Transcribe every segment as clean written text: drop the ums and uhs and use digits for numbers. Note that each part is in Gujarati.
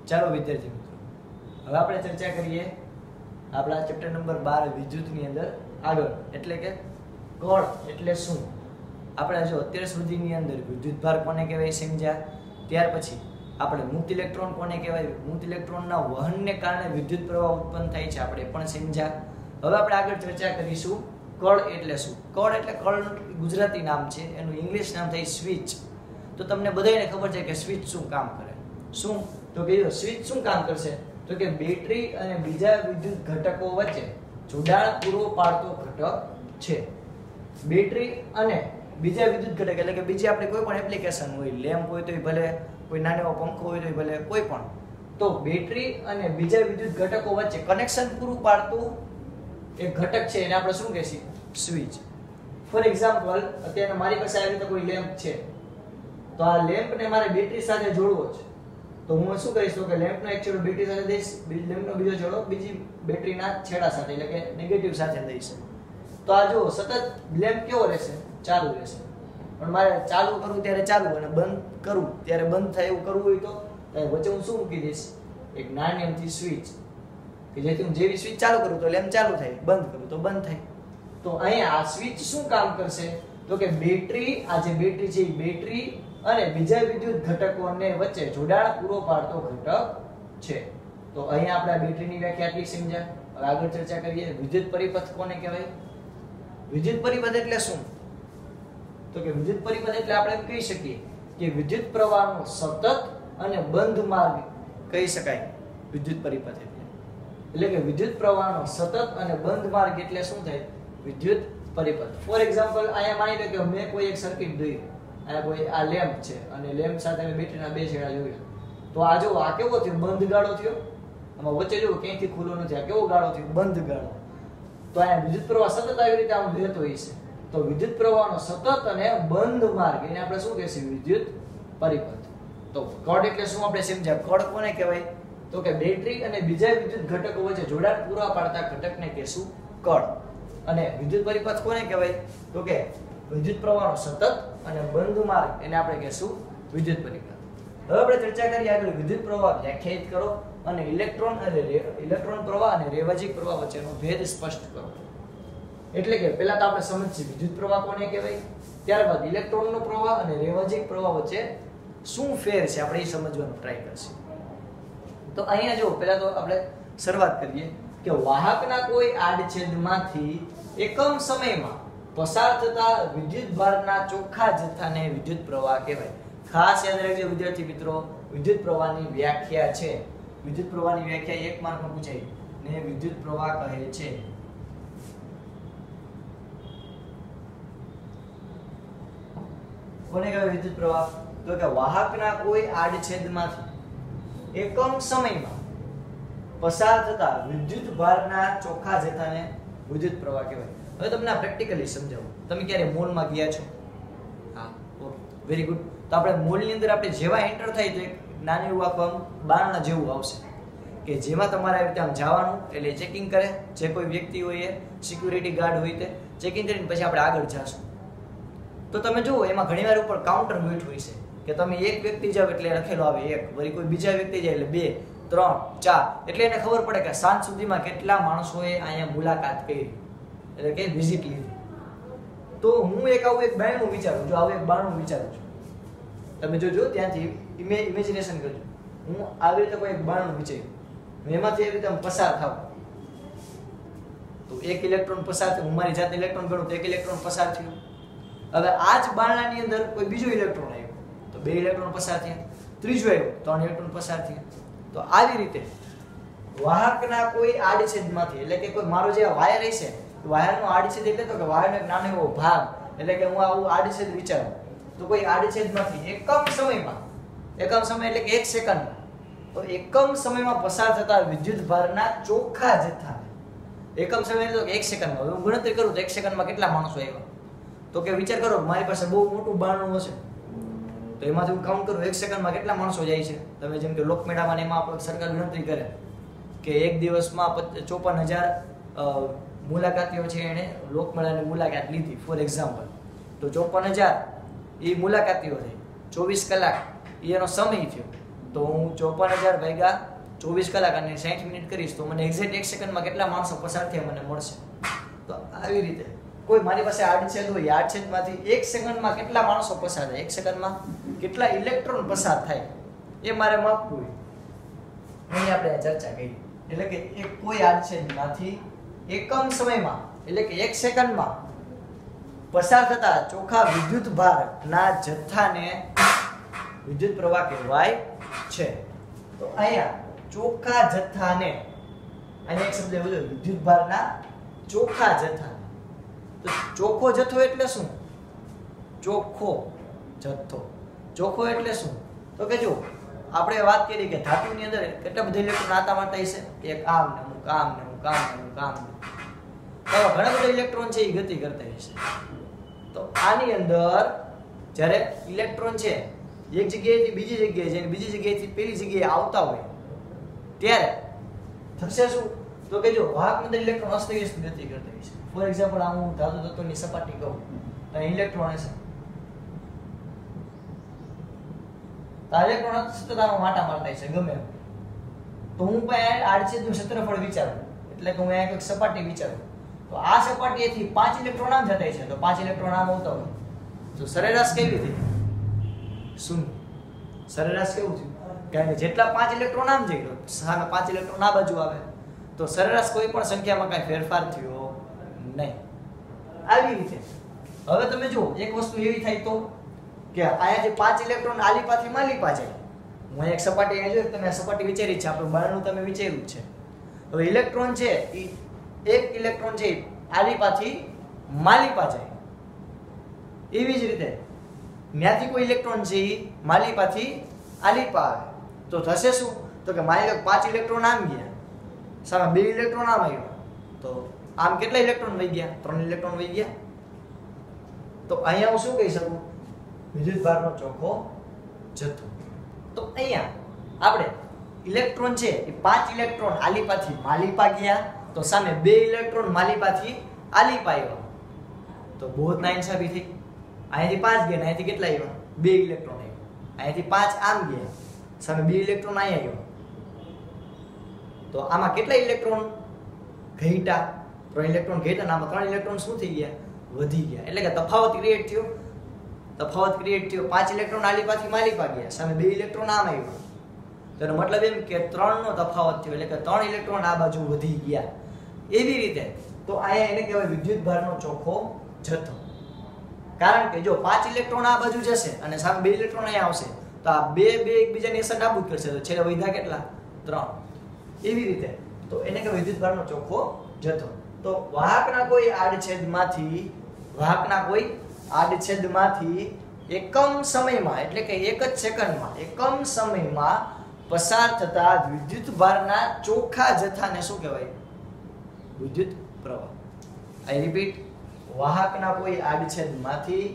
ચાલો વિદ્યાર્થી મિત્રો, હવે આપણે ચર્ચા કરીએ આપણા ચેપ્ટર નંબર 12 વિદ્યુતની અંદર આગળ, એટલે કે કણ એટલે શું. આપણે જો અત્યાર સુધીની અંદર વિદ્યુતભાર કોને કહેવાય સમજ્યા, ત્યાર પછી આપણે મુક્ત ઇલેક્ટ્રોન કોને કહેવાય, મુક્ત ઇલેક્ટ્રોનના વહનને કારણે વિદ્યુત પ્રવાહ ઉત્પન્ન થાય છે આપણે પણ સમજ્યા. હવે આપણે આગળ ચર્ચા કરીશું કળ એટલે શું. કળ એટલે કળનું ગુજરાતી નામ છે, એનું ઇંગ્લિશ નામ થાય સ્વિચ. તો તમને બધાને ખબર છે કે સ્વિચ શું કામ કરે. શું તો કે સ્વિચ શું કામ કરશે, તો કે બેટરી અને બીજા વિદ્યુત ઘટકો વચ્ચે જોડાણ પૂરો પાડતો ઘટક છે. બેટરી અને બીજા વિદ્યુત ઘટક એટલે કે બીજી આપણે કોઈ પણ એપ્લિકેશન હોય, લેમ્પ હોય તો ભલે, કોઈ નાનો એવો પંખો હોય તો ભલે, કોઈ પણ, તો બેટરી અને બીજા વિદ્યુત ઘટકો વચ્ચે કનેક્શન પૂરું પાડતું એક ઘટક છે, એને આપણે શું કહીશું, સ્વિચ. ફોર એક્ઝામ્પલ, અત્યારે મારી પાસે આવી રીતે કોઈ લેમ્પ છે, તો આ લેમ્પને મારે બેટરી સાથે જોડવો છે. તો હું શું કરીશ, તો કે લેમ્પનો એક છેડો બેટરી સાથે દઈશ, લેમ્પનો બીજો છેડો બીજી બેટરીના છેડા સાથે એટલે કે નેગેટિવ સાથે દઈશ. તો આ જો સતત લેમ્પ કેવો રહેશે, ચાલુ રહેશે. પણ મારે ચાલુ કરવું ત્યારે ચાલુ અને બંધ કરવું ત્યારે બંધ થાય એવું કરવું હોય તો વચ્ચે હું શું મૂકી દઈશ, એક નાની અમથી સ્વિચ, કે જેથી હું જેવી સ્વિચ ચાલુ કરું તો લેમ્પ ચાલુ થાય, બંધ કરું તો બંધ થાય. તો અહીંયા આ સ્વિચ શું કામ કરશે, તો કે બેટરી, આ જે બેટરી છે એ બેટરી અને બીજા વિદ્યુત ઘટકોને વચ્ચે જોડાણ પૂરો પાડતો ઘટક છે. તો અહીંયા આપણે બેટરીની વ્યાખ્યા આટલી સમજ્યા. હવે આગળ ચર્ચા કરીએ વિદ્યુત પરિપથ કોને કહેવાય. વિદ્યુત પરિપથ એટલે શું, તો કે વિદ્યુત પરિપથ એટલે આપણે કહી શકીએ કે વિદ્યુત પ્રવાહનો સતત અને બંધ માર્ગ કહી શકાય. વિદ્યુત પરિપથ એટલે કે વિદ્યુત પ્રવાહનો સતત અને બંધ માર્ગ એટલે શું થાય, વિદ્યુત પરિપથ. ફોર એક્ઝામ્પલ, અહીંયા માની લો કે મેં કોઈ એક સર્કિટ દોરી, આ લેમ્પ છે અને લેમ્પ સાથે મેં બેટરીના બે છેડા જોડ્યા. તો આ જો આ કેવો થયો, બંધ ગાળો થયો. આમાં વચ્ચે જો ક્યાંયથી ખુલ્લો નથી, આ કેવો ગાળો થયો, બંધ ગાળો. તો અહીંયા વિદ્યુત પ્રવાહ સતત આવી રીતે આમ વહેતો હોય છે. તો વિદ્યુત પ્રવાહનો સતત અને બંધ માર્ગ એને આપણે શું કહીશું, વિદ્યુત પરિપથ. તો કળ એટલે શું આપણે સમજ્યા. કળ કોને કહેવાય, તો કે બેટરી અને બીજા વિદ્યુત ઘટકો વચ્ચે જોડાણ પૂરા પાડતા ઘટકને કહેશું કળ. અને વિદ્યુત પરિપથ કોને કહેવાય, તો કે વિદ્યુત પ્રવાહનો સતત અને બંધ માર્ગ એને આપણે કહેશું વિદ્યુત પરિપથ. હવે આપણે ચર્ચા કરીએ આગળ વિદ્યુત પ્રવાહ વ્યાખ્યાયિત કરો અને ઇલેક્ટ્રોન પ્રવાહ અને રેવાજીક પ્રવાહ વચ્ચેનો ભેદ સ્પષ્ટ કરો. એટલે કે પહેલા તો આપણે સમજીએ વિદ્યુત પ્રવાહ કોને કહેવાય, ત્યારબાદ ઇલેક્ટ્રોનનો પ્રવાહ અને રેવાજીક પ્રવાહ વચ્ચે શું ફેર છે આપણે એ સમજવાનો ટ્રાય કરશું. તો અહીંયા જો પહેલા તો આપણે શરૂઆત કરીએ કે વાહકના કોઈ આડછેદમાંથી એકમ સમયમાં પસાર થતા વિદ્યુત ભારના ચોખ્ખા જથ્થાને વિદ્યુત પ્રવાહ કહેવાય. ખાસ યાદ રાખજો વિદ્યાર્થી મિત્રો, વિદ્યુત પ્રવાહની વ્યાખ્યા છે. વિદ્યુત પ્રવાહની વ્યાખ્યા એક માર્કમાં પૂછાય ને વિદ્યુત પ્રવાહ કહે છે. કોને કહેવાય વિદ્યુત પ્રવાહ, તો કે વાહકના કોઈ આડછેદમાંથી એકમ સમયમાં પસાર થતા વિદ્યુત ભારના ચોખ્ખા જથ્થાને વિદ્યુત પ્રવાહ કહેવાય. હવે તમને આ પ્રેક્ટિકલી સમજાવું. તમે ક્યારે મોલમાં ગયા છો? હા, ઓકે, વેરી ગુડ. તો આપણે મોલની અંદર આપણે જેવા એન્ટર થાય તો એક નાનું એવું આખું બારણા જેવું આવશે કે જેમાં તમારે આવી રીતે આમ જવાનું, એટલે ચેકિંગ કરે, જે કોઈ વ્યક્તિ હોય એ સિક્યુરિટી ગાર્ડ હોય તે ચેકિંગ કરીને પછી આપણે આગળ જાશું. તો તમે જુઓ એમાં ઘણીવાર ઉપર કાઉન્ટર ગોઠવ્યું હોય છે કે તમે એક વ્યક્તિ જાવ એટલે લખેલો આવે 1, વળી કોઈ બીજા વ્યક્તિ જાય એટલે 2, 3, 4, એટલે એને ખબર પડે કે સાંજ સુધીમાં કેટલા માણસોએ અહીંયા મુલાકાત કરી, એટલે કે વિઝિટ લીધી. તો હું આવું એક બારણું વિચારું છું, આવું એક બારણું વિચારું છું. તમે જોજો ત્યાંથી ઇમેજિનેશન કરજો. હું આવી રીતે કોઈ એક બારણું વિચાર્યું, એમાંથી એવી રીતે પસાર થાવ તો એક ઇલેક્ટ્રોન પસાર થયો. હું મારી જાતે ઇલેક્ટ્રોન ગણું તો એક ઇલેક્ટ્રોન પસાર થયો. હવે આ જ બારણાની અંદર કોઈ બીજો ઇલેક્ટ્રોન આવ્યો તો 2 ઇલેક્ટ્રોન પસાર થયા, ત્રીજો આવ્યો 3 ઇલેક્ટ્રોન પસાર થયા. તો આવી રીતે વાહકના કોઈ આડછેદમાંથી, એટલે કે કોઈ મારો જે વાયર હશે, વાયરનો આડછેદ એટલે તો કે વાયરનો એક નાનો એવો ભાગ, એટલે કે હું આવું આડછેદ વિચારું તો કોઈ આડછેદમાંથી એકમ સમય એટલે કે 1 સેકન્ડમાં, તો એકમ સમયમાં પસાર થતા વિદ્યુત ભારના ચોખ્ખા જથ્થા, એકમ સમય એટલે કે 1 સેકન્ડમાં. હું ગણતરી કરું તો 1 સેકન્ડમાં કેટલા માણસો આવ્યા, તો કે વિચાર કરો મારી પાસે બહુ મોટું બારણું હશે તો એમાંથી હું કાઉન્ટ કરું 1 સેકન્ડમાં કેટલા માણસો જાય છે. તમે જેમ કે લોકમેળામાં એમાં આપણે સરકાર ગણતરી કરે કે એક દિવસમાં 54,000 મુલાકાતીઓ છે એને લોકમેળાની મુલાકાત લીધી ફોર એક્ઝામ્પલ. તો 54,000 એ મુલાકાતીઓ થઈ, 24 કલાક એનો સમય થયો. તો હું 54,000 ભાગ્યા 24 કલાક અને 60 મિનિટ કરીશ તો મને એક્ઝેક્ટ 1 સેકન્ડમાં કેટલા માણસો પસાર થયા મને મળશે. તો આવી રીતે કોઈ મારી પાસે આડછેદ હોય, આડછેદમાંથી 1 સેકન્ડમાં કેટલા માણસો પસાર થાય, 1 સેકન્ડમાં કેટલા ઇલેક્ટ્રોન પસાર થાય એ મારે માપવું હોય. અહીં આપણે ચર્ચા કરી. એટલે કે એક કોઈ આડછેદમાંથી એકમ સમયમાં એટલે કે 1 સેકન્ડમાં પસાર થતા ચોખ્ખા વિદ્યુત ભારના જથ્થાને વિદ્યુત પ્રવાહ કહેવાય છે. તો અહીંયા ચોખ્ખા જથ્થાને અહીંયા એક શબ્દ એવો છે વિદ્યુત ભારના ચોખ્ખા જથ્થા. તો ચોખ્ખો જથ્થો એટલે શું? ચોખ્ખો જથ્થો. ચોખ્ખો એટલે શું? તો કે જો આપણે વાત કરી કે ધાતુની અંદર કેટલા બધા ઇલેક્ટ્રોન આતા મારતા હશે, એક આમ ને અમુક આમ ને અમુક આમ ને અમુક આમ. તો ઘણા બધા ઇલેક્ટ્રોન છે એ ગતિ કરતા હશે. તો આની અંદર જ્યારે ઇલેક્ટ્રોન છે એક જગ્યાએથી બીજી જગ્યાએ જઈને બીજી જગ્યાએથી પેલી જગ્યાએ આવતા હોય ત્યારે થશે શું? તો કે જો વાહકની અંદર ઇલેક્ટ્રોન અસ્તવ્યસ્ત ગતિ કરતા હશે. ફોર એક્ઝામ્પલ આ હું ધાતુ તત્વની સપાટી કહું તો ઇલેક્ટ્રોન હશે, તો ઇલેક્ટ્રોન સતત આમાં માટા મારતા હશે ગમે એમ. તો હું પણ આડછેદનું ક્ષેત્રફળ વિચારું એટલે કે હું અહીંયા એક સપાટી વિચારું તો આ સપાટીએથી 5 ઇલેક્ટ્રોન આમ જતા છે તો 5 ઇલેક્ટ્રોન આમ આવતા હોય તો સરેરાશ કેવી થઈ? શૂન્ય. સરેરાશ કેવું થયું? કારણ કે જેટલા 5 ઇલેક્ટ્રોન આમ જઈ તો સામે 5 ઇલેક્ટ્રોન આ બાજુ આવે તો સરેરાશ કોઈ પણ સંખ્યામાં કાંઈ ફેરફાર થયો નહીં. આવી રીતે હવે તમે જુઓ એક વસ્તુ એવી થાય તો કે અહીંયા જે 5 ઇલેક્ટ્રોન આલીપાથી માલીપા જાય. હું એક સપાટી અહીંયા જોઈ તમે સપાટી વિચારી છે આપણું બારનું તમે વિચાર્યું છે. હવે ઇલેક્ટ્રોન છે એ એક ઇલેક્ટ્રોન છે આલીપાથી માલીપા જાય. એવી જ રીતે ત્યાંથી કોઈ ઇલેક્ટ્રોન છે એ માલીપાથી આલીપા આવે તો થશે શું? તો કે માની લો 5 ઇલેક્ટ્રોન આમ ગયા સામે 2 ઇલેક્ટ્રોન આમ આવ્યો તો આમ કેટલા ઇલેક્ટ્રોન વહી ગયા? 3 ઇલેક્ટ્રોન વહી ગયા. તો અહીંયા હું શું કહી શકું? વિદ્યુતભારનો ચોખ્ખો જથ્થો. તો અહીંયા આપણે ઇલેક્ટ્રોન છે એ 5 ઇલેક્ટ્રોન આલીપાથી માલીપા ગયા તો સામે 2 ઇલેક્ટ્રોન માલીપાથી આલીપા આવ્યા તો બોધના હિસાબી થઈ. અહીંયાથી 5 ગયા અહીંયાથી કેટલા આવ્યા? 2 ઇલેક્ટ્રોન આવ્યા. અહીંયાથી 5 આમ ગયા સામે 2 ઇલેક્ટ્રોન અહીંયા આવ્યા તો આમાં કેટલા ઇલેક્ટ્રોન ઘટ્યા? 3 ઇલેક્ટ્રોન ઘટ્યા આમાં 3 ઇલેક્ટ્રોન શું થઈ ગયા? વધી ગયા. એટલે કે તફાવત ક્રિએટ થયો. તફાવત ક્રિએટ થયો. 5 ઇલેક્ટ્રોન આલીપાથી માલીપા ગયા સામે 2 ઇલેક્ટ્રોન આમ આવ્યા. તો એનો મતલબ એમ કે 3 નો તફાવત થયો એટલે કે 3 ઇલેક્ટ્રોન આ બાજુ વધી ગયા. એવી રીતે તો અહીંયા એને કહેવાય વિદ્યુતભારનો ચોખ્ખો જથ્થો. કારણ કે જો 5 ઇલેક્ટ્રોન આ બાજુ જશે અને સામે 2 ઇલેક્ટ્રોન અહીંયા આવશે તો આ બે એકબીજાની અસર નાબૂદ કરશે તો છેલ્લે વધ્યા કેટલા? 3. એવી રીતે તો એને કહેવાય વિદ્યુતભારનો ચોખ્ખો જથ્થો. તો વાહકના કોઈ આડછેદમાંથી એકમ સમયમાં એટલે કે એક જ સેકન્ડમાં એકમ સમયમાં પસાર થતા વિદ્યુતભારના ચોખ્ખા જથ્થાને શું કહેવાય? વિદ્યુત પ્રવાહ. આઈ રિપીટ, વાહકના કોઈ આડછેદમાંથી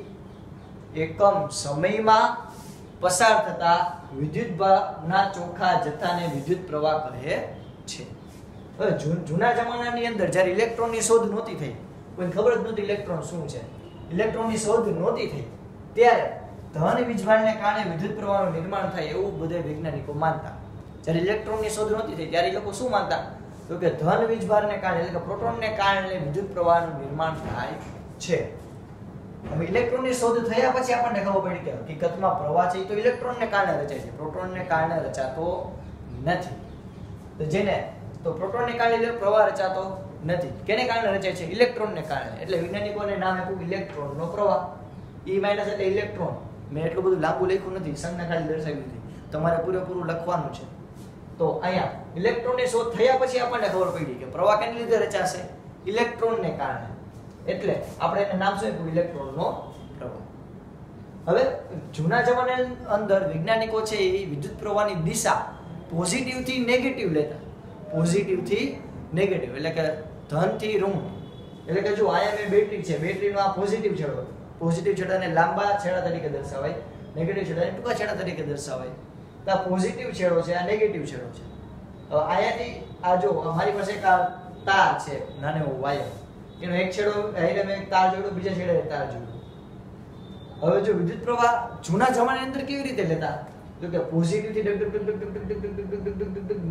એકમ સમયમાં પસાર થતા વિદ્યુતભારના ચોખ્ખા જથ્થાને વિદ્યુત પ્રવાહ કહે છે. હવે જૂના જમાનાની અંદર જ્યારે ઇલેક્ટ્રોનની શોધ નહોતી થઈ, કોઈને ખબર જ નહોતી ઇલેક્ટ્રોન શું છે, ઇલેક્ટ્રોનની શોધ નહોતી થઈ ત્યારે ધન વીજભારને કારણે વિદ્યુત પ્રવાહનું નિર્માણ થાય એવું બધા વૈજ્ઞાનિકો માનતા. જ્યારે ઇલેક્ટ્રોનની શોધ નહોતી થઈ ત્યારે એ લોકો શું માનતા? તો કે ધન વીજભારને કારણે એટલે કે પ્રોટોનને કારણે વિદ્યુત પ્રવાહનું નિર્માણ થાય છે. હવે ઇલેક્ટ્રોનની શોધ થયા પછી આપણને ખબર પડી કે હકીકતમાં પ્રવાહ છે તો ઇલેક્ટ્રોનને કારણે રચાય છે, પ્રોટોનને કારણે રચાતો નથી. તો જેને તો પ્રોટોનને કારણે પ્રવાહ રચાતો નથી. કેને કારણે રચાય છે? ઇલેક્ટ્રોનને કારણે. એટલે વૈજ્ઞાનિકોને નામ આપ્યું ઇલેક્ટ્રોનનો પ્રવાહ. E- એટલે ઇલેક્ટ્રોન. મેં એટલું બધું લાંબુ લખ્યું નથી, સંજ્ઞા ખાલી દર્શાવી હતી. તમારે પૂરેપૂરું લખવાનું છે. તો અહીંયા ઇલેક્ટ્રોનની શોધ થયા પછી આપણને ખબર પડી કે પ્રવાહ કેને લીધે રચાશે? ઇલેક્ટ્રોનને કારણે. એટલે આપણે એને નામ શું આપ્યું? ઇલેક્ટ્રોનનો પ્રવાહ. હવે જૂના જમાનાની અંદર વૈજ્ઞાનિકો છે એ વિદ્યુત પ્રવાહની દિશા પોઝિટિવ થી નેગેટિવ લેતા. પોઝિટિવ થી નેગેટિવ એટલે કે ધન થી ઋણ. એટલે કે જો અહીંયા મેં બેટરી છે, બેટરીનો આ પોઝિટિવ છેડો, પોઝિટિવ છેડાને લાંબા છેડા તરીકે દર્શાવાય, નેગેટિવ છેડાને ટૂંકા છેડા તરીકે દર્શાવાય. તો આ પોઝિટિવ છેડો છે, આ નેગેટિવ છેડો છે. હવે અહીંયાથી આ જો મારી પાસે એક તાર છે, નાનો વાયર, એનો એક છેડો એટલે મેં તાર જોડ્યો, બીજા છેડે તાર જોડ્યો. હવે જો વિદ્યુત પ્રવાહ જૂના જમાનાની અંદર કેવી રીતે લેતા? તો કે પોઝિટિવ થી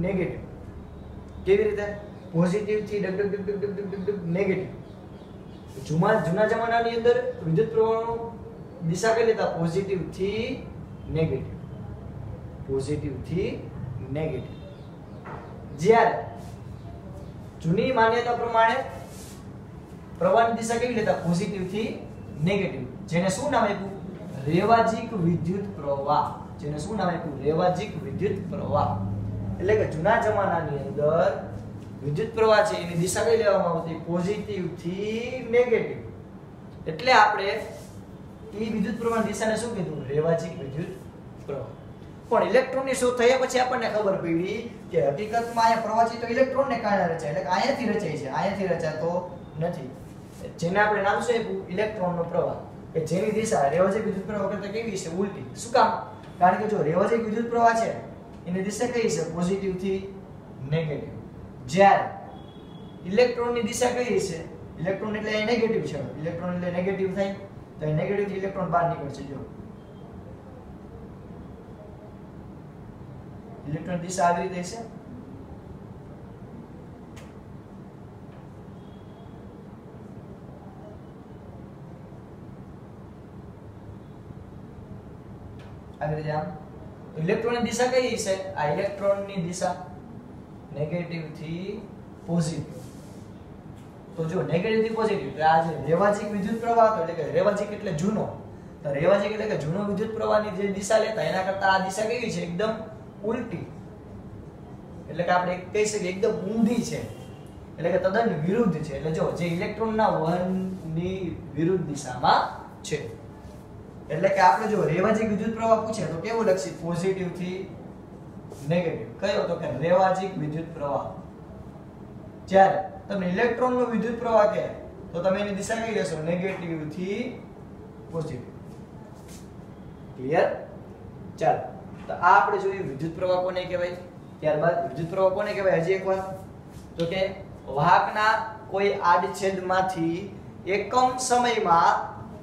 નેગેટિવ. કેવી રીતે? પોઝિટિવ થી નેગેટિવ. જૂના જમાનાની અંદર વિદ્યુત પ્રવાહનો દિશા કઈ લેતા? પોઝિટિવ થી નેગેટિવ. પોઝિટિવ થી નેગેટિવ. જ્યારે જૂની માન્યતા પ્રમાણે પ્રવાહની દિશા કેવી લેતા? પોઝિટિવ થી નેગેટિવ. જેને શું નામ આપ્યું? રેવાજીક વિદ્યુત પ્રવાહ. જેને શું નામ આપ્યું? રેવાજીક વિદ્યુત પ્રવાહ. એટલે કે જૂના જમાનાની અંદર વિદ્યુત પ્રવાહ છે એની દિશા કઈ લેવામાં આવતી? પોઝિટિવ થી નેગેટિવ. એટલે આપણે એ વિદ્યુત પ્રવાહની દિશાને શું કીધું? રેવાજીક વિદ્યુત પ્રવાહ. પણ ઇલેક્ટ્રોનની શોધ થયા પછી આપણને ખબર પડી કે હકીકતમાં અહીંયા પ્રવાહ છે તો ઇલેક્ટ્રોનને કારણે રચાય, એટલે કે અહીંયાથી રચાય છે, અહીંયાથી રચાતો નથી. જેને આપણે નામ શું આપ્યું? ઇલેક્ટ્રોનનો પ્રવાહ. કે જેની દિશા રેવાજીક વિદ્યુત પ્રવાહ કરતા કેવી છે? ઉલટી. શું કામ? કારણ કે જો રેવાજીક વિદ્યુત પ્રવાહ છે એની દિશા કઈ છે? પોઝિટિવ થી નેગેટિવ. જ્યારે ઇલેક્ટ્રોનની દિશા કઈ છે? ઇલેક્ટ્રોન એટલે એ નેગેટિવ છે. ઇલેક્ટ્રોન એટલે નેગેટિવ થાય તો એ નેગેટિવ થી ઇલેક્ટ્રોન બહાર નીકળશે. જો ઇલેક્ટ્રોન દિશા આવી રીતે છે. આવી રીતે આમ ઇલેક્ટ્રોનની દિશા કઈ છે? આ ઇલેક્ટ્રોનની દિશા નેગેટિવ થી પોઝિટિવ. તો જો નેગેટિવ થી પોઝિટિવ તો આ જે રેવાજીક વિદ્યુત પ્રવાહ હતો, એટલે કે રેવાજીક એટલે જૂનો, તો રેવાજીક એટલે કે જૂનો વિદ્યુત પ્રવાહની જે દિશા લેતા એના કરતા આ દિશા કેવી છે? એકદમ ઉલટી. એટલે કે આપણે કહી શકીએ એકદમ ઊંધી છે, એટલે કે તદ્દન વિરુદ્ધ છે. એટલે જો જે ઇલેક્ટ્રોનના વહનની વિરુદ્ધ દિશામાં છે. એટલે કે આપણે જો રેવાજીક વિદ્યુત પ્રવાહ પૂછે તો કેવું લખશે? પોઝિટિવ થી નેગેટિવ. કયો? તો કે રેવાજીક વિદ્યુત પ્રવાહ. જ્યારે તમે ઇલેક્ટ્રોનનો વિદ્યુત પ્રવાહ કહે તો તમે એની દિશા કઈ લેશો? નેગેટિવ થી પોઝિટિવ. ક્લિયર? ચાલો, તો આ આપણે જોયું વિદ્યુત પ્રવાહ કોને કહેવાય. ત્યારબાદ વિદ્યુત પ્રવાહ કોને કહેવાય? હજી એકવાર તો કે વાહકના કોઈ આડછેદમાંથી એકમ સમયમાં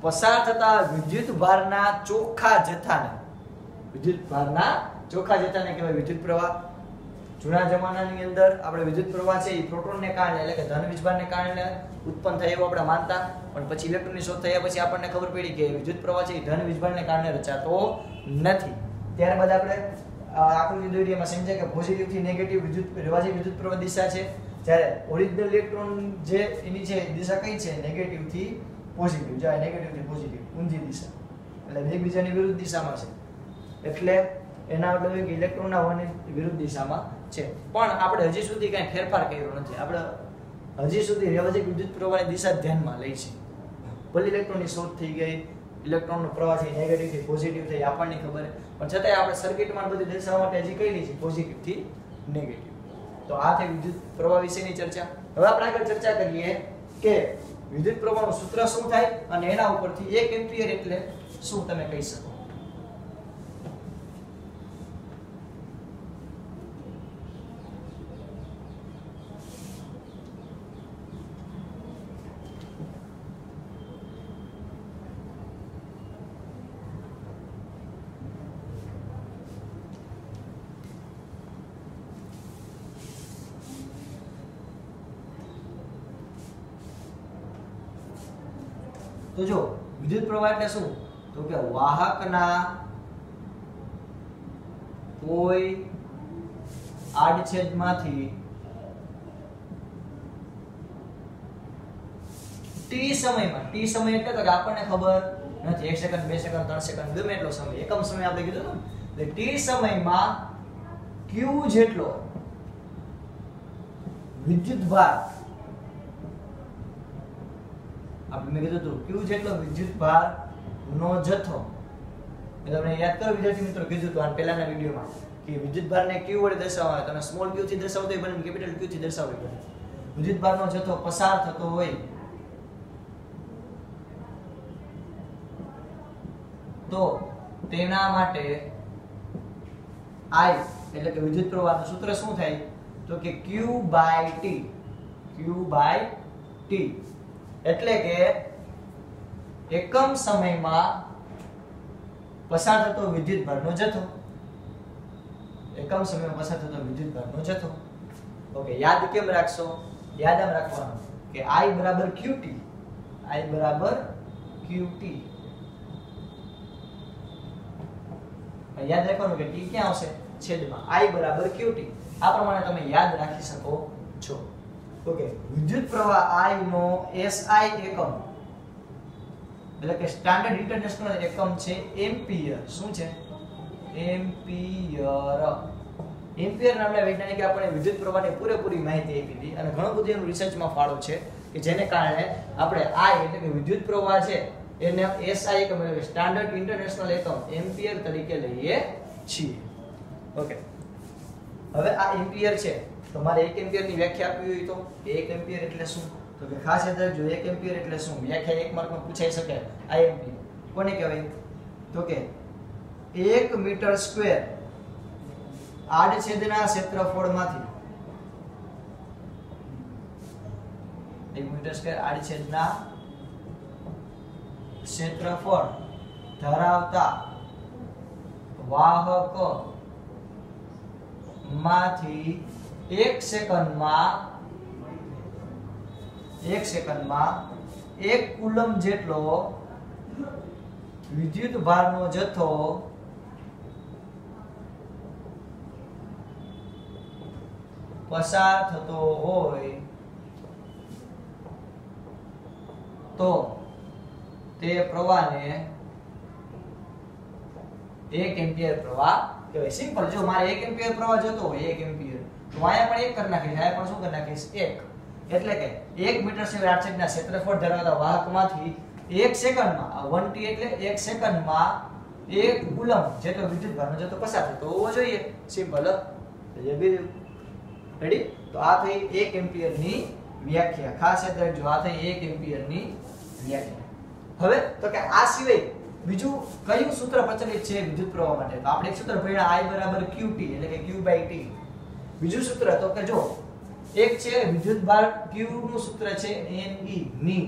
પસાર થતા વિદ્યુત ભારના ચોખ્ખા જથ્થાને કહેવાય વિદ્યુત પ્રવાહ. જૂના જમાનાની અંદર આપણે વિદ્યુત પ્રવાહ છે એ પ્રોટોનને કારણે, એટલે કે ધન વીજભારને કારણે ઉત્પન્ન થાય એવું આપણે માનતા. પણ પછી ઇલેક્ટ્રોનની શોધ થયા પછી આપણને ખબર પડી કે વિદ્યુત પ્રવાહ છે એ ધન વીજભારને કારણે રચાતો નથી. ત્યારબાદ આપણે આકૃતિ દોરી એમાં સમજાય કે પોઝિટિવ થી નેગેટિવ રેવાજીક વિદ્યુત પ્રવાહ દિશા છે. જ્યારે ઓરિજિનલ ઇલેક્ટ્રોન જે એની છે દિશા કઈ છે? નેગેટિવ થી પોઝિટિવ. જાય નેગેટિવ થી પોઝિટિવ, ઊંધી દિશા, એટલે એકબીજાની વિરુદ્ધ દિશામાં છે. એટલે એના મતલબ કે ઇલેક્ટ્રોનના વહનની વિરુદ્ધ દિશામાં છે. પણ આપણે હજી સુધી કઈ ફેરફાર કર્યો નથી. આપણે હજી સુધી રેવાજીક વિદ્યુત પ્રવાહની દિશા ધ્યાનમાં લઈ છે. ભલે ઇલેક્ટ્રોનની શોધ થઈ ગઈ, ઇલેક્ટ્રોનનો પ્રવાહ છે નેગેટિવ થી પોઝિટિવ થઈ આપણને ખબર, પણ છતાંય આપણે સર્કિટમાં બધી દર્શાવવા માટે હજી કઈ લીધી? પોઝિટિવ થી નેગેટિવ. તો આ થઈ વિદ્યુત પ્રવાહ વિશેની ચર્ચા. હવે આપણે આગળ ચર્ચા કરીએ કે વિદ્યુત પ્રવાહનું સૂત્ર શું થાય અને એના ઉપરથી 1 એમ્પિયર એટલે શું તમે કહી શકો. તો જો વિદ્યુત પ્રવાહ એટલે શું? તો કે વાહકના કોઈ આડછેદમાંથી ટી સમયમાં, ટી સમય એટલે તો કે આપણને ખબર નથી, 1 સેકન્ડ 2 સેકન્ડ 3 સેકન્ડ ગમે એટલો સમય, એકમ સમય આપણે કીધું ને, એટલે ટી સમયમાં q જેટલો વિદ્યુત ભાર, આપણે મેં કીધું હતું q જેટલો વિદ્યુત ભાર નો જથ્થો, મેં તમને યાદ કરો વિદ્યાર્થી મિત્રો કીધું હતું આ પહેલાના વિડિયોમાં કે વિદ્યુત ભારને q વડે દર્શાવવાનો, તમે સ્મોલ q થી દર્શાવતો હોય પણ કેપિટલ q થી દર્શાવવું પડે. વિદ્યુત ભારનો જથ્થો પસાર થતો હોય તો તેના માટે I એટલે કે વિદ્યુત પ્રવાહનું સૂત્ર શું થાય? તો કે q/t, q/t એટલે કે એકમ સમયમાં પસાર થતો વિદ્યુત ભારનો જથ્થો. એકમ સમયમાં પસાર થતો વિદ્યુતભારનો જથ્થો. ઓકે, યાદ કેમ રાખશો? યાદ આમ રાખવાનું કે I બરાબર QT. I બરાબર QT. યાદ રાખવાનું કે T ક્યાં આવશે? છેદમાં I બરાબર QT. આ પ્રમાણે તમે યાદ રાખી શકો છો. ઓકે, વિદ્યુત પ્રવાહ I નો SI એકમ એટલે કે સ્ટાન્ડર્ડ ઇન્ટરનેશનલ એકમ છે એમ્પિયર. શું છે? એમ્પિયર. એમ્પિયર નામના વૈજ્ઞાનિકે આપણને વિદ્યુત પ્રવાહની પૂરેપૂરી માહિતી આપી હતી અને ઘણું બધું એનું રિસર્ચમાં ફાળો છે કે જેને કારણે આપણે I એટલે કે વિદ્યુત પ્રવાહ છે એને SI એકમ એટલે કે સ્ટાન્ડર્ડ ઇન્ટરનેશનલ એકમ એમ્પિયર તરીકે લઈએ છીએ. ઓકે, હવે આ એમ્પિયર છે તો મારે 1 એમ્પિયરની વ્યાખ્યા આપવી હોય તો 1 એમ્પિયર એટલે શું? તો કે ખાસ યાદ રાખજો 1 એમ્પિયર એટલે શું? વ્યાખ્યા 1 માર્કમાં પૂછાઈ શકે. આ એમ્પિયર કોને કહેવાય? તો કે 1 મીટર સ્ક્વેર આડછેદના ક્ષેત્રફળમાંથી 1 મીટર સ્ક્વેર આડછેદના ક્ષેત્રફળ ધરાવતા વાહક માંથી 1 સેકન્ડમાં 1 કુલમ જેટલો વિદ્યુત ભારનો જથ્થો પસાર થતો હોય તો તે પ્રવાહને 1 એમ્પિયર પ્રવાહ કહેવાય. સિમ્પલ. જો મારે 1 એમ્પિયર પ્રવાહ જતો હોય 1 એમ્પિયર તો અહીંયા પણ 1 કરી નાખીશ, અહીંયા પણ શું કરી નાખીશ? 1. એટલે કે 1 મીટર સ્ક્વેર આડછેદના ક્ષેત્રફળ ધરાવતા વાહકમાંથી 1 સેકન્ડમાં 1t એટલે 1 સેકન્ડમાં 1 કુલમ જેટલો વિદ્યુત ભારનો જથ્થો પસાર થતો હોવો જોઈએ. સિમ્પલ. રેડી? તો આ થઈ 1 એમ્પિયરની વ્યાખ્યા. ખાસ યાદ રાખજો, આ થઈ 1 એમ્પિયરની વ્યાખ્યા. હવે તો કે આ સિવાય બીજું કયું સૂત્ર પ્રચલિત છે વિદ્યુત પ્રવાહ માટે? તો આપણે એક સૂત્ર ભણ્યા I બરાબર QT એટલે કે Q/T. બીજું સૂત્ર તો કે જો એક છે વિદ્યુત ભાર Q નું સૂત્ર છે Ne ની,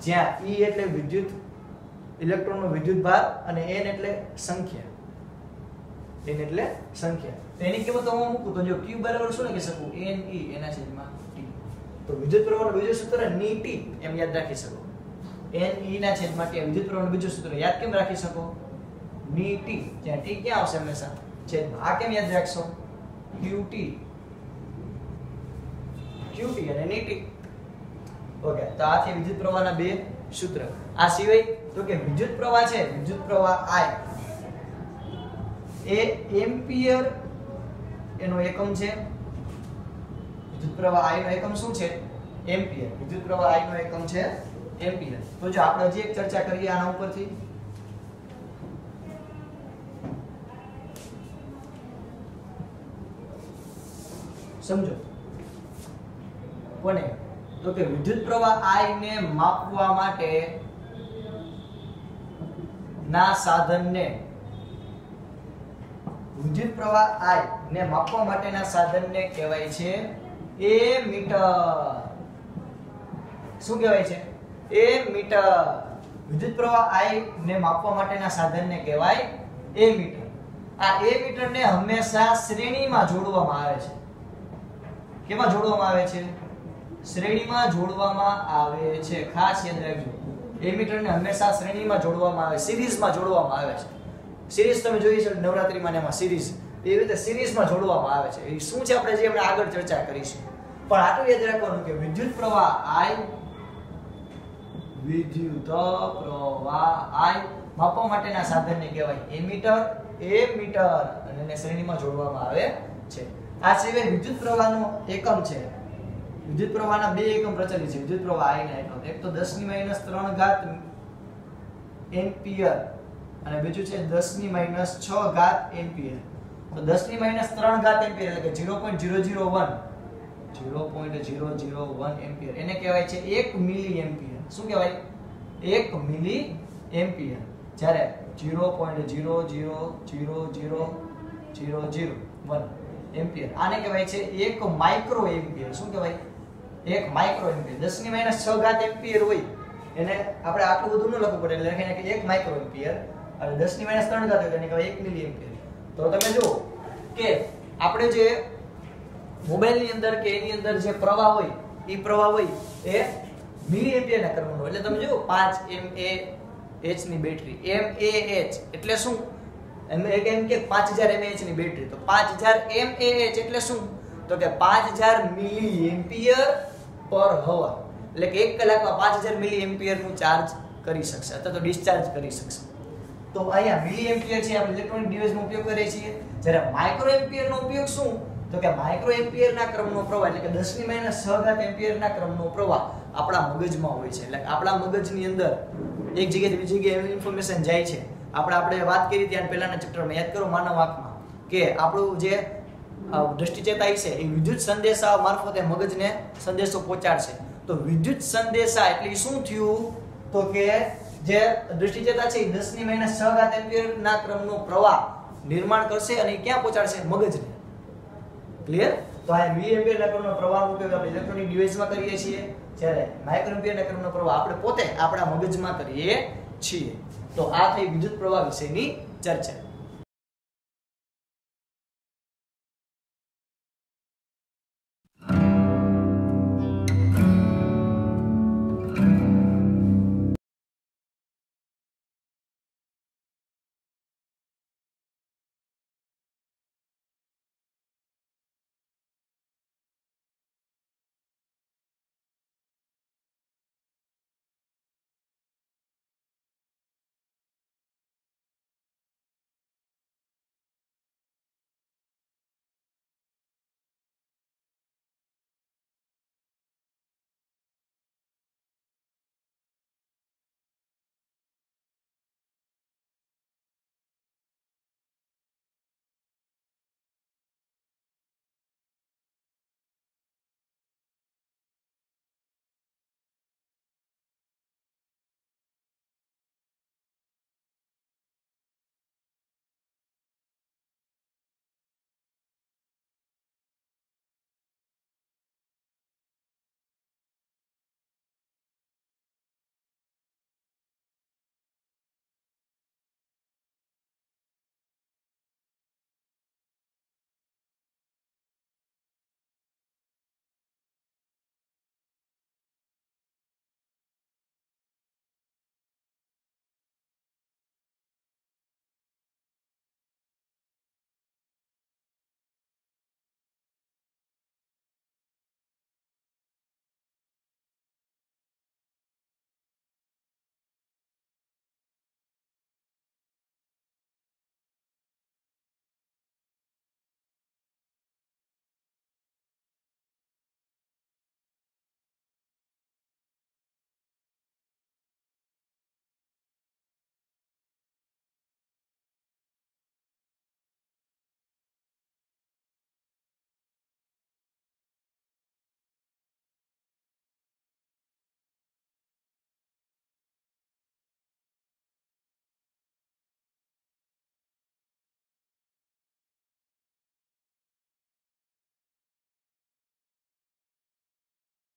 જ્યાં E એટલે વિદ્યુત ઇલેક્ટ્રોનનો વિદ્યુત ભાર અને N એટલે સંખ્યા. N એટલે સંખ્યા. તો એની કિંમત હું મૂકું તો જો Q બરાબર શું લખી શકું? Ne એના છેદમાં T. તો વિદ્યુત પ્રવાહનું બીજું સૂત્ર NeT એમ યાદ રાખી શકો. Ne ના છેદમાં T. વિદ્યુત પ્રવાહનું બીજું સૂત્ર યાદ કેમ રાખી શકો? NeT. જ્યાં T ક્યાં આવશે? હંમેશા છેદમાં. આ કેમ યાદ રાખશો? QT અને NeT. ઓકે, તો આ છે વિદ્યુત પ્રવાહના બે સૂત્ર. આ સિવાય તો કે વિદ્યુત પ્રવાહ છે, વિદ્યુત પ્રવાહ I એ એમ્પિયર એનો એકમ છે. વિદ્યુત પ્રવાહ I નો એકમ શું છે? એમ્પિયર. વિદ્યુત પ્રવાહ I નો એકમ છે એમ્પિયર. તો જો આપણે હજી એક ચર્ચા કરીએ આના ઉપરથી. સમજો કોને? તો કે વિદ્યુત પ્રવાહ I ને માપવા માટે ના સાધનને વિદ્યુત પ્રવાહ I ને માપવા માટેના સાધનને કહેવાય છે એમીટર. શું કહેવાય છે? એમીટર. વિદ્યુત પ્રવાહ I ને માપવા માટેના સાધનને કહેવાય એમીટર. આ એમીટરને હંમેશા શ્રેણીમાં જોડવામાં આવે છે. કેમાં જોડવામાં આવે છે? શ્રેણીમાં જોડવામાં આવે છે. ખાસ યાદ રાખજો, એમીટરને હંમેશા શ્રેણીમાં જોડવામાં આવે, સિરીઝમાં જોડવામાં આવે છે. સિરીઝ તમે જોઈ છે નવરાત્રીમાં એમાં સિરીઝ, એ રીતે સિરીઝમાં જોડવામાં આવે છે. એ શું છે આપણે જે આપણે આગળ ચર્ચા કરીશું. પણ આટલું યાદ રાખવાનું કે વિદ્યુત પ્રવાહ I માપવા માટેના સાધનને કહેવાય એમીટર. એમીટર અને એને શ્રેણીમાં જોડવામાં આવે છે. આ સિવાય વિદ્યુત પ્રવાહનો એકમ છે. વિદ્યુત પ્રવાહના બે એકમ પ્રચલિત છે વિદ્યુત પ્રવાહ I ના એકમ. એક તો 10⁻³ એમ્પિયર અને બીજું છે 10⁻⁶ એમ્પિયર. તો 10⁻³ એમ્પિયર એટલે કે 0.001 એમ્પિયર એને કહેવાય છે 1 મિલી એમ્પિયર. શું કહેવાય? 1 મિલી એમ્પિયર. જ્યારે 0.0000001 એમ્પિયર આને કહેવાય છે 1 માઇક્રો એમ્પિયર. શું કહેવાય? 1 માઇક્રો એમ્પિયર. 10⁻⁶ એમ્પિયર હોય એને આપણે આટલું બધું ન લખવું પડે એટલે લખીને કે 1 માઇક્રો એમ્પિયર અને 10⁻³ એટલે એને કહેવાય 1 મિલી એમ્પિયર. તો તમે જુઓ કે આપણે જે મોબાઈલની અંદર કે એની અંદર જે પ્રવાહ હોય એ પ્રવાહ હોય એ મિલી એમ્પિયરના ક્રમનો, એટલે તમે જો 5 mAh ની બેટરી, mAh એટલે શું? એમ કે 5000 mAh ની બેટરી, તો 5000 mAh એટલે શું? તો કે 5000 મિલી એમ્પિયર પર હવર, એટલે કે 1 કલાકમાં 5000 મિલી એમ્પિયર નું ચાર્જ કરી શકશે અથવા તો ડિસ્ચાર્જ કરી શકશે. તો અહીંયા મિલી એમ્પિયર છે આપણે ઇલેક્ટ્રોનિક ડિવાઇસમાં ઉપયોગ કરીએ છીએ. જ્યારે માઇક્રો એમ્પિયર નો ઉપયોગ શું? તો કે માઇક્રો એમ્પિયર ના ક્રમનો પ્રવાહ, એટલે કે 10⁻⁶ એમ્પિયર ના ક્રમનો પ્રવાહ આપણા મગજમાં હોય છે. એટલે આપણા મગજની અંદર એક જગ્યાએથી બીજી જગ્યાએ ઇન્ફોર્મેશન જાય છે. આપણે વાત કરી ત્યાં પહેલાના ચેપ્ટરમાં યાદ કરો માનવ આંખમાં કે આપણું જે દ્રષ્ટિચેતા છે એ વિદ્યુત સંદેશા મારફતે મગજને સંદેશો પહોંચાડશે. તો વિદ્યુત સંદેશા એટલે શું થયું? તો કે જે દ્રષ્ટિચેતા છે એ 10⁻⁶ એમ્પિયર ના ક્રમનો પ્રવાહ નિર્માણ કરશે અને ક્યાં પહોંચાડશે? મગજને. ક્લિયર? તો આ મિલી એમ્પિયર ના ક્રમનો પ્રવાહનો ઉપયોગ આપણે ઇલેક્ટ્રોનિક ડિવાઇસમાં કરીએ છીએ, જ્યારે માઇક્રો એમ્પિયર ના ક્રમનો પ્રવાહ આપણે પોતે આપણા મગજમાં કરીએ છીએ. તો આ થઈ વિદ્યુત પ્રવાહ વિશેની ચર્ચા.